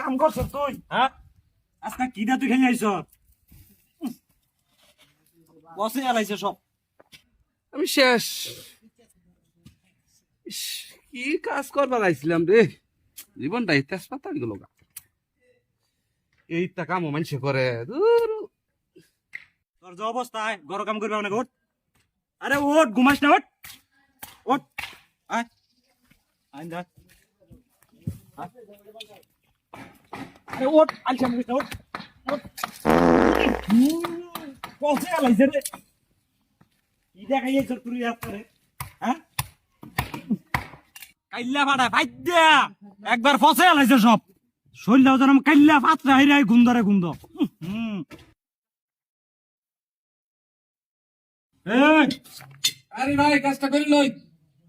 কাম করছ তুই হ্যাঁ আজকে কিটা তুই খেয়ে আইছ বসে আলাইছে সব আমি শেষ। ইস, কি কাজ করবার আইছিলাম রে, জীবনটাই তেজপাতা হয়ে গেল গা। এই কাম মানুষে করে ধুর। তোর যে অবস্থায় গরম কাম করবে অনেক ওঠ আরে ওঠ ঘুমাস না ওঠ ওঠ আয় আয় যা আরে ওঠ আলসা মুখিস না ওঠ ওঠ বসে আলাইছে রে কি দেখাইছ তুই আসরে হ্যাঁ কাইল্লা ফাটা ফাইদ্যা একবার ফসে আলাইছে সব শরীরটাও যেন কাইল্লা পাত্রা হাইরাই গুন্দরে গুন্দ আরে ভাই কাজটা করি লই।